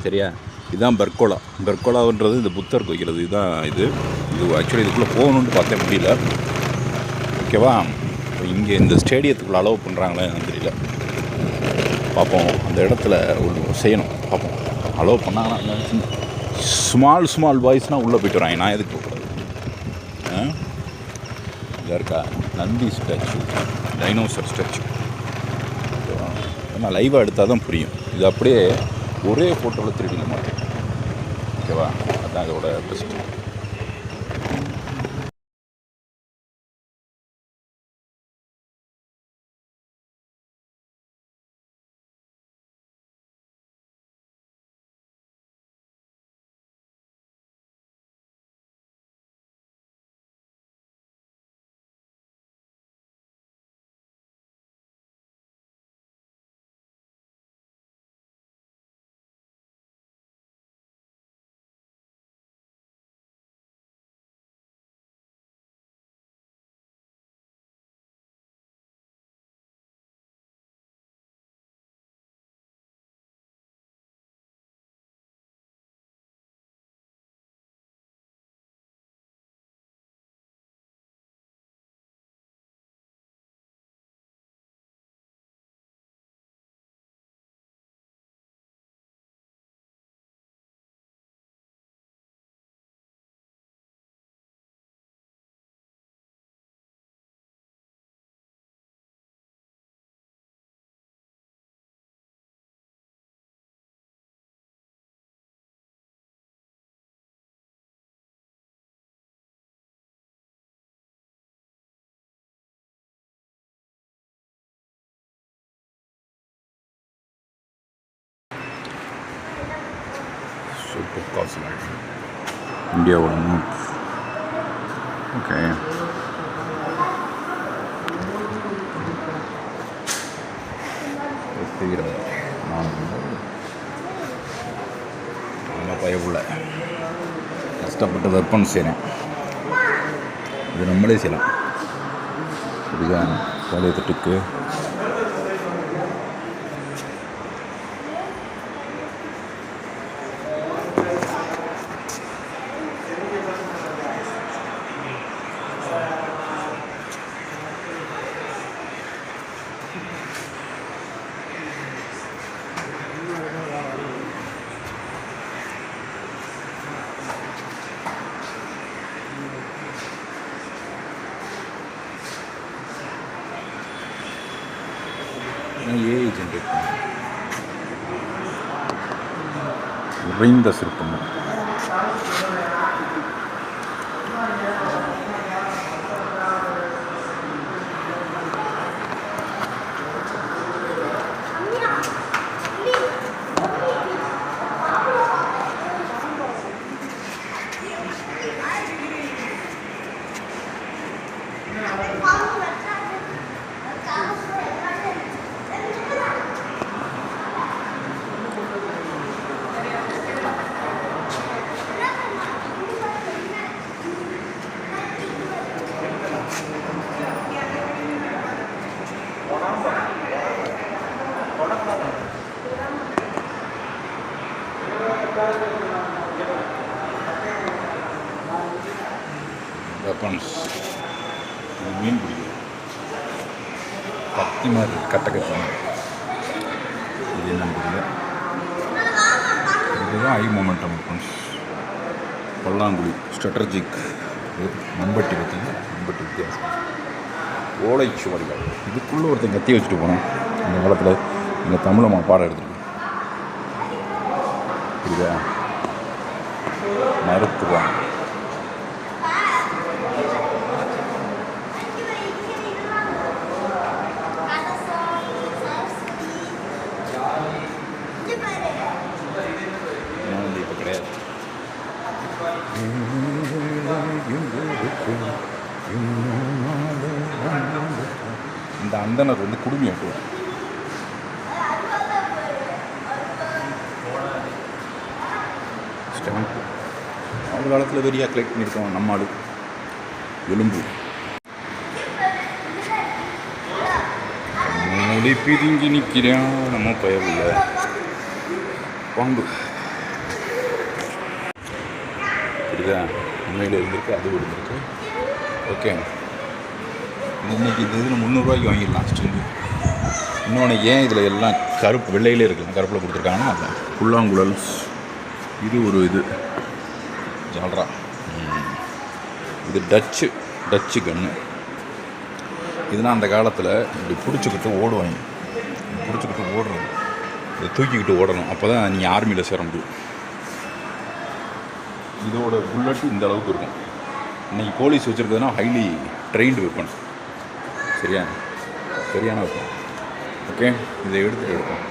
சரியா? இதுதான் பெர்கோலா. பெர்கோலான்றது இந்த புத்தருக்கு வைக்கிறது. இதுதான் இது ஆக்சுவலி இதுக்குள்ளே போகணுன்னு பார்த்தேன், முடியல. ஓகேவா? இப்போ இங்கே இந்த ஸ்டேடியத்துக்குள்ளே அலோவ் பண்ணுறாங்களேன்னு தெரியல. பார்ப்போம். அந்த இடத்துல செய்யணும். பார்ப்போம். அலோவ் பண்ணாங்கன்னா ஸ்மால் பாய்ஸ்னால் உள்ளே போய்ட்டு வராங்க. நான் எதுக்கு போகக்கூடாது? இதாக இருக்கா நந்தி ஸ்டாச்சு, டைனோசர் ஸ்டாச்சு. ஏன்னா லைவாக எடுத்தால் தான் புரியும். இது அப்படியே ஒரே ஃபோட்டோவில் 3Dயில் மாட்டேன். ஓகேவா? அதுதான் இதோட பெஸ்ட்டு. சூப்பர் காஸ்ட்லி இந்தியாவோட மேப். ஓகே, நல்லா பயப்புள்ள கஷ்டப்பட்டு வெப்பன் செய்கிறேன். இது நம்மளே செய்யலாம். இதுதான் பழைய திட்டுக்கு ஏஐ ஜென்ரேட் பண்ணும். உறைந்த சிற்பம். வெப்பன்ஸ். இது மீன் பிடிக்கும். கத்தி மாதிரி கட்ட கட்டாங்க. இது என்னன்னு தெரியல. இதுதான் ஹை மொமெண்டம் வெப்பன்ஸ். பல்லாங்குழி ஸ்ட்ராட்டஜிக். மம்பட்டி பார்த்தீங்கன்னா மம்பட்டி வித்தியாசம். ஓலைச்சுவடிகள். இதுக்குள்ளே ஒருத்தன் கத்தி வச்சுட்டு போனோம் அந்த காலத்தில். எங்கள் தமிழம்மா பாடம் எடுத்துருக்கு. புரியுதா? மறுத்துவாங்க. இப்போ கிடையாது. இந்த அந்தனர் வந்து குடுமி ஆட்டுவார். ஸ்டாம்ப் ஒரு காலத்தில் வெறியாக கலெக்ட் பண்ணியிருக்கோம் நம்ம ஆளு. எலும்பு மூடி பிரிஞ்சு நிற்கிறான் நம்ம பயவில்லை. பாம்பு இதுதான் உண்மையில் இருந்திருக்கு, அதுவும் இருந்திருக்கு. ஓகே, இன்றைக்கி இந்த இதில் 300 வாங்கிடலாம் ஸ்டிங்கு. இன்னொன்று ஏன் இதில் எல்லாம் கருப்பு வெள்ளையிலே இருக்கலாம், கருப்பில் கொடுத்துருக்காங்கன்னா அதுதான் புல்லாங்குழல். இது ஒரு இது ஜால்ரா. இது டச்சு கன்று. இதெல்லாம் அந்த காலத்தில் இப்படி பிடிச்சிக்கிட்டு ஓடுவாங்க. பிடிச்சிக்கிட்டு ஓடுறது, இதை தூக்கிக்கிட்டு ஓடணும், அப்போ தான் நீங்கள் ஆர்மியில் சேர முடியும். இதோட புல்லட்டு இந்த அளவுக்கு இருக்கும். இன்றைக்கி போலீஸ் வச்சுருக்குதுன்னா ஹைலி ட்ரெயின்டு வெப்பன். சரியான வெப்பன். ஓகே, இதை எடுத்துகிட்டு எடுப்போம்.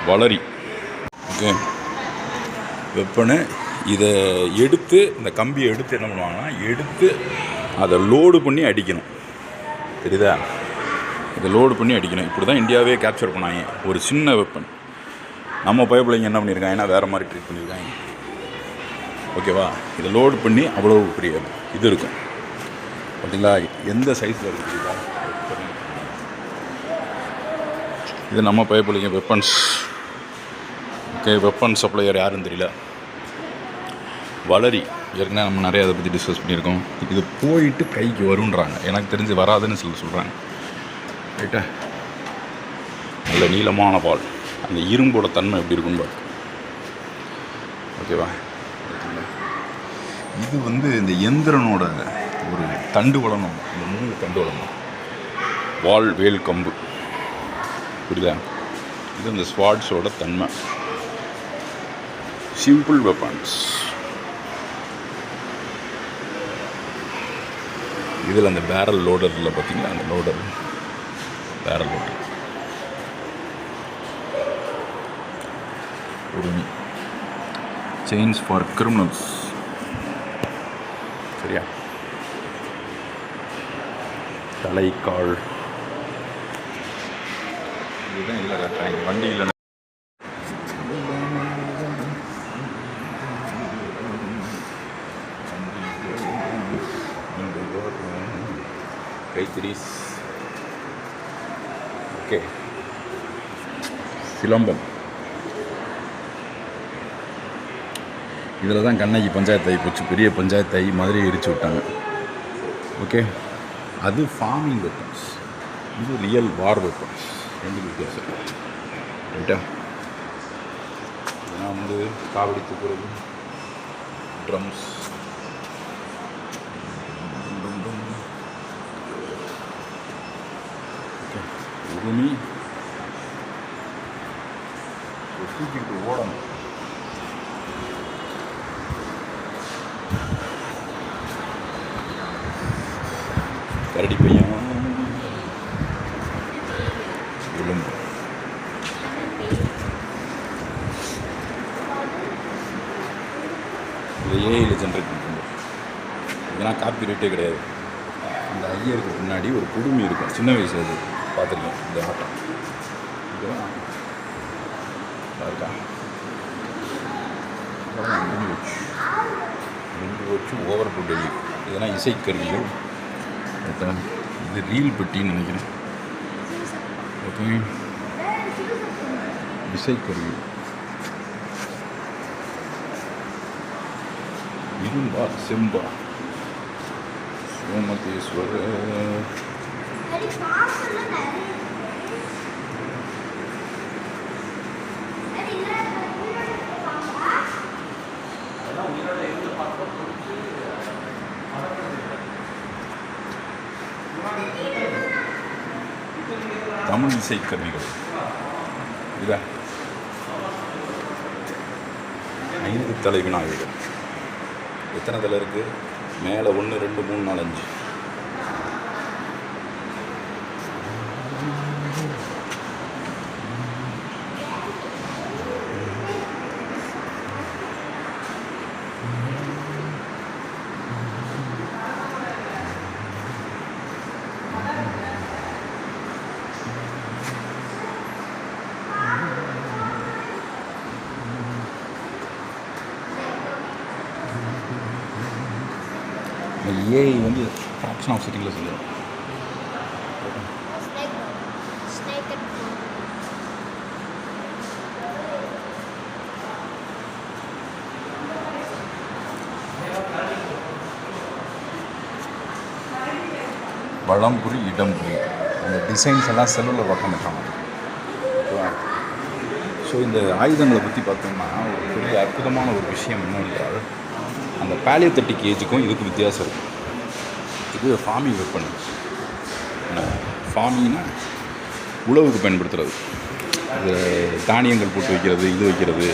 வளரி. ஓகே, வெப்பனு இதை எடுத்து, இந்த கம்பியை எடுத்து என்ன பண்ணுவாங்கன்னா, எடுத்து அதை லோடு பண்ணி அடிக்கணும். தெரியுதா? இதை லோடு பண்ணி அடிக்கணும். இப்படி தான் இந்தியாவே கேப்சர் பண்ணாங்க. ஒரு சின்ன வெப்பன். நம்ம பயப்பிள்ளைங்க என்ன பண்ணியிருக்காங்கன்னா வேறு மாதிரி ட்ரீட் பண்ணியிருக்காங்க. ஓகேவா? இதை லோடு பண்ணி அவ்வளோ பெரிய இது இருக்கும். பார்த்தீங்களா எந்த சைஸில் இருக்குங்களா? இது நம்ம பயப்பிள்ளைங்க வெப்பன்ஸ். ஓகே, வெப்பன் சப்ளையர் யாருன்னு தெரியல. வளரி ஏற்கனவே நம்ம நிறைய அதை பற்றி டிஸ்கஸ் பண்ணியிருக்கோம். இது போயிட்டு கைக்கு வருன்றாங்க. எனக்கு தெரிஞ்சு வராதுன்னு சொல்கிறாங்க. ரைட்டா? நல்ல நீளமான பால். அந்த இரும்போட தன்மை எப்படி இருக்குன்னு பார்த்து. ஓகேவா? இது இந்த எந்திரனோட ஒரு தண்டு வளனும், இந்த 3 தண்டு வளனும். வால், வேல், கம்பு. புரியுதா? இது இந்த ஸ்வாட்ஸோட தன்மை. Simple weapons. இதில் அந்த பேரல் லோடரில் பார்த்தீங்களா, அந்த லோடர், பேரல் லோடர். உரிமை செயின்ஸ் ஃபார் கிரிமினல்ஸ். சரியா? தலைக்கால். இதுதான் இல்லை கட்டுறாங்க வண்டியில். கைத்திரிஸ். ஓகே, சிலம்பம். இதில் தான் கண்ணகி பஞ்சாயத்து ஆகி போச்சு. பெரிய பஞ்சாயத்து ஆகி மதுரையை எரிச்சு விட்டாங்க. ஓகே, அது ஃபார்மிங் வெப்பன்ஸ், இது ரியல் வார் வெப்பன்ஸ். 2 வித்தியாசம். ரைட்டா? இதெல்லாம் காவடி தூக்குறது, ட்ரம்ஸ். உரிமை தூக்கிட்டு ஓடணும். கரடி பையன், விளிம்பு. இது ஏஐயில் ஜென்ரேட் பண்ணுறது. இதெல்லாம் காப்பி ரேட்டே கிடையாது. இந்த ஐயருக்கு பின்னாடி ஒரு குடுமி இருக்கும். சின்ன வயசு அது பார்த்துருக்கேன். இந்த ஆட்டம் இதெல்லாம் இருக்கா? மின்டு வச்சு ஓவர் டு டெல்லி. இதெல்லாம் இசைக்கருவிகள். இது ரீல் பெட்டின்னு நினைக்கிறேன். ஓகே, இசைக்கருவி. இரும்பா, செம்பா, சோமதேஸ்வரர். தமிழ் இசைக்கருவிகள். இதா 5 தலை விநாயகர். எத்தனை தலை இருக்குது? மேலே 1 2 3 4 5. ஏஐ ஃப்ராக்ஷன் ஆஃப் செகண்டில் செஞ்சிடும். வளம்புரி இடம்புரி அந்த டிசைன்ஸ் எல்லாம் செல்லில் பட்டமிட்டாங்க. ஓகேவா? ஸோ இந்த ஆயுதங்களை பற்றி பார்த்தோம்னா ஒரு பெரிய அற்புதமான ஒரு விஷயம் என்ன என்றால் அந்த பேலியோதெட்டிக் ஏஜுக்கும் இதுக்கும் வித்தியாசம் இருக்குது. இது ஃபார்மிங் வெப்பன். ஃபார்மிங்னா உழவுக்கு பயன்படுத்துகிறது. இது தானியங்கள் போட்டு வைக்கிறது, இது வைக்கிறது,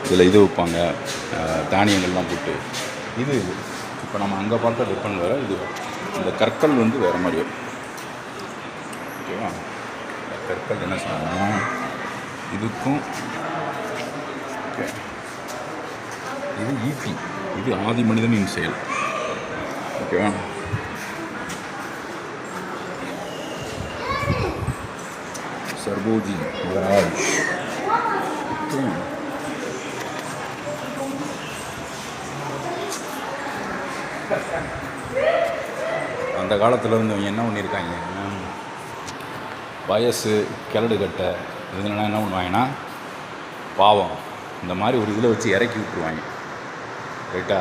இதில் இது வைப்பாங்க, தானியங்கள்லாம் போட்டு இது இப்போ நம்ம அங்கே பார்த்த வெப்பன் வேறு, இது இந்த கற்கள் வந்து வேறு மாதிரி வரும். ஓகேவா? கற்கள் என்ன சொன்னால் இதுக்கும் ஓகே இது ஈட்டி, இது ஆதி மனிதனின் செயல். ஓகேவா? சர்போஜி ராஜ். அந்த காலத்தில் இருந்தவங்க என்ன பண்ணியிருக்காங்க, வயசு கிழடு கட்டை இதுலாம் என்ன பண்ணுவாங்கன்னா பாவம் இந்த மாதிரி ஒரு இதில் வச்சு இறக்கி விட்டுருவாங்க. ரைட்டா?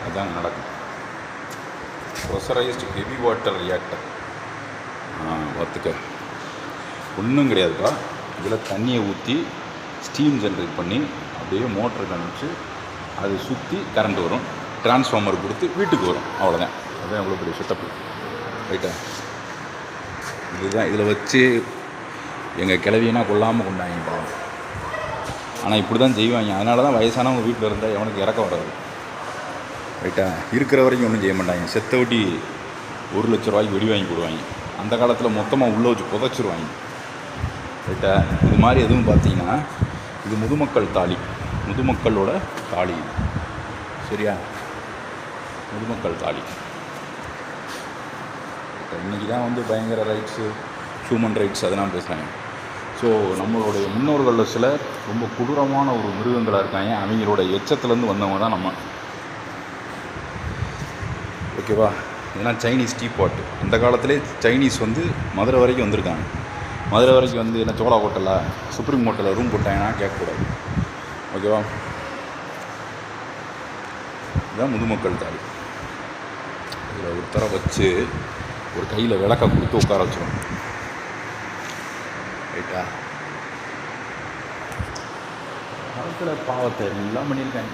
அதுதான் நடக்கும். ப்ரெஷரைஸ்டு ஹெவி வாட்டர் ரியாக்டர் பார்த்துக்க ஒன்றும் கிடையாதுப்பா. இதில் தண்ணியை ஊற்றி ஸ்டீம் ஜென்ரேட் பண்ணி அப்படியே மோட்டருக்கு அனுப்பிச்சு அது சுற்றி கரண்ட் வரும், டிரான்ஸ்ஃபார்மர் கொடுத்து வீட்டுக்கு வரும். அவ்வளோதான். அதுதான் எவ்வளோ பெரிய செட்டப்பு. ரைட்டா? இதுதான் இதில் வச்சு எங்கள் கிளவியனா கொள்ளாமல் கொண்டாங்க பாவம். ஆனால் இப்படி தான் செய்வாங்க. அதனால தான் வயசானவங்க வீட்டில் இருந்தால் எவனுக்கு இறக்க வராது. ரைட்டா? இருக்கிற வரைக்கும் ஒன்றும் செய்ய மாட்டாங்க. செத்த ஒட்டி 1 லட்ச ரூபாய்க்கு வெடி வாங்கி போடுவாங்க. அந்த காலத்தில் மொத்தமாக உள்ளே வச்சு புதைச்சிருவாங்க. ரைட்டா? இது மாதிரி எதுவும் பார்த்தீங்கன்னா இது முதுமக்கள் தாலி, முதுமக்களோட தாலி. சரியா? முதுமக்கள் தாலி. இன்றைக்கி தான் வந்து பயங்கர ரைட்ஸு, ஹியூமன் ரைட்ஸ் அதெல்லாம் பேசுகிறாங்க. ஸோ நம்மளுடைய முன்னோர்களில் சிலர் ரொம்ப கொடூரமான ஒரு மிருகங்களாக இருக்காங்க. அவங்களோட எச்சத்துலேருந்து வந்தவங்க தான் நம்ம. ஓகேவா? இதெல்லாம் சைனீஸ் டீ பாட்டு. அந்த காலத்திலே சைனீஸ் வந்து மதுரை வரைக்கும் வந்திருக்காங்க. மதுரை வரைக்கும் வந்து என்ன சோழா ஹோட்டலில், சுப்ரீம் ஹோட்டலில் ரூம் போட்டாங்கன்னா கேட்கக்கூடாது. ஓகேவா? இதுதான் முதுமக்கள் தாலி. இதில் ஒரு தர வச்சு ஒரு கையில் விளக்க கொடுத்து உட்கார வச்சிடும். ரைட்டா? காலத்தில் பாவத்தை எல்லாம் பண்ணியிருக்காங்க.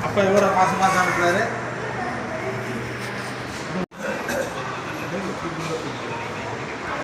அப்பா எவ்வளோ மாதம் அனுப்புறாரு.